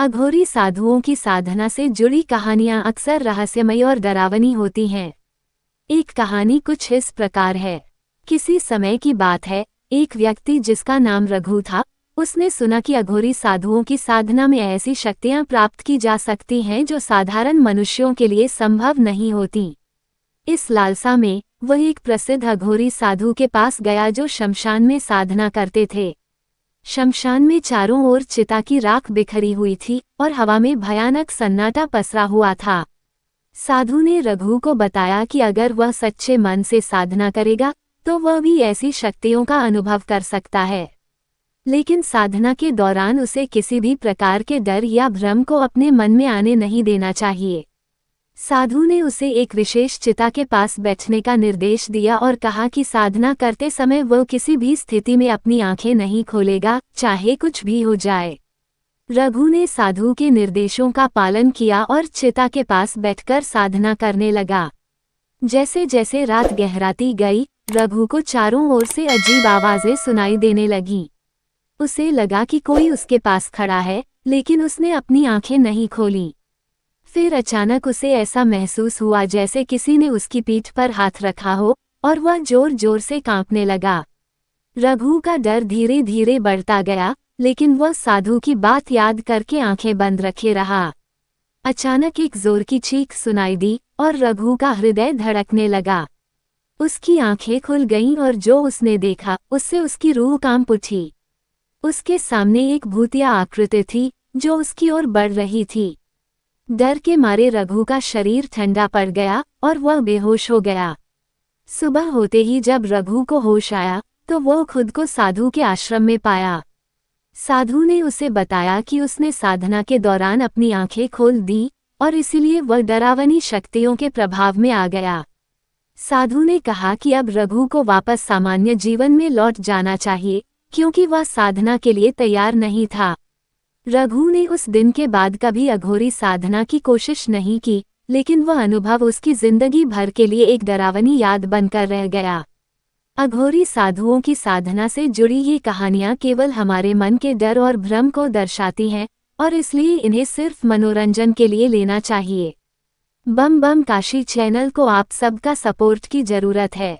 अघोरी साधुओं की साधना से जुड़ी कहानियां अक्सर रहस्यमयी और डरावनी होती हैं। एक कहानी कुछ इस प्रकार है। किसी समय की बात है, एक व्यक्ति जिसका नाम रघु था, उसने सुना कि अघोरी साधुओं की साधना में ऐसी शक्तियां प्राप्त की जा सकती हैं जो साधारण मनुष्यों के लिए संभव नहीं होती। इस लालसा में वह एक प्रसिद्ध अघोरी साधु के पास गया जो शमशान में साधना करते थे। शमशान में चारों ओर चिता की राख बिखरी हुई थी और हवा में भयानक सन्नाटा पसरा हुआ था। साधु ने रघु को बताया कि अगर वह सच्चे मन से साधना करेगा तो वह भी ऐसी शक्तियों का अनुभव कर सकता है, लेकिन साधना के दौरान उसे किसी भी प्रकार के डर या भ्रम को अपने मन में आने नहीं देना चाहिए। साधु ने उसे एक विशेष चिता के पास बैठने का निर्देश दिया और कहा कि साधना करते समय वह किसी भी स्थिति में अपनी आंखें नहीं खोलेगा, चाहे कुछ भी हो जाए। रघु ने साधु के निर्देशों का पालन किया और चिता के पास बैठकर साधना करने लगा। जैसे जैसे रात गहराती गई, रघु को चारों ओर से अजीब आवाजें सुनाई देने लगीं। उसे लगा कि कोई उसके पास खड़ा है, लेकिन उसने अपनी आंखें नहीं खोलीं। फिर अचानक उसे ऐसा महसूस हुआ जैसे किसी ने उसकी पीठ पर हाथ रखा हो और वह जोर जोर से कांपने लगा। रघु का डर धीरे धीरे बढ़ता गया, लेकिन वह साधु की बात याद करके आंखें बंद रखे रहा। अचानक एक जोर की चीख सुनाई दी और रघु का हृदय धड़कने लगा। उसकी आंखें खुल गईं और जो उसने देखा उससे उसकी रूह कांप उठी। उसके सामने एक भूतिया आकृति थी जो उसकी ओर बढ़ रही थी। डर के मारे रघु का शरीर ठंडा पड़ गया और वह बेहोश हो गया। सुबह होते ही जब रघु को होश आया तो वह खुद को साधु के आश्रम में पाया। साधु ने उसे बताया कि उसने साधना के दौरान अपनी आंखें खोल दी और इसीलिए वह डरावनी शक्तियों के प्रभाव में आ गया। साधु ने कहा कि अब रघु को वापस सामान्य जीवन में लौट जाना चाहिए, क्योंकि वह साधना के लिए तैयार नहीं था। रघु ने उस दिन के बाद कभी अघोरी साधना की कोशिश नहीं की, लेकिन वह अनुभव उसकी जिंदगी भर के लिए एक डरावनी याद बनकर रह गया। अघोरी साधुओं की साधना से जुड़ी ये कहानियां केवल हमारे मन के डर और भ्रम को दर्शाती हैं और इसलिए इन्हें सिर्फ मनोरंजन के लिए लेना चाहिए। बम बम काशी चैनल को आप सबका सपोर्ट की जरूरत है।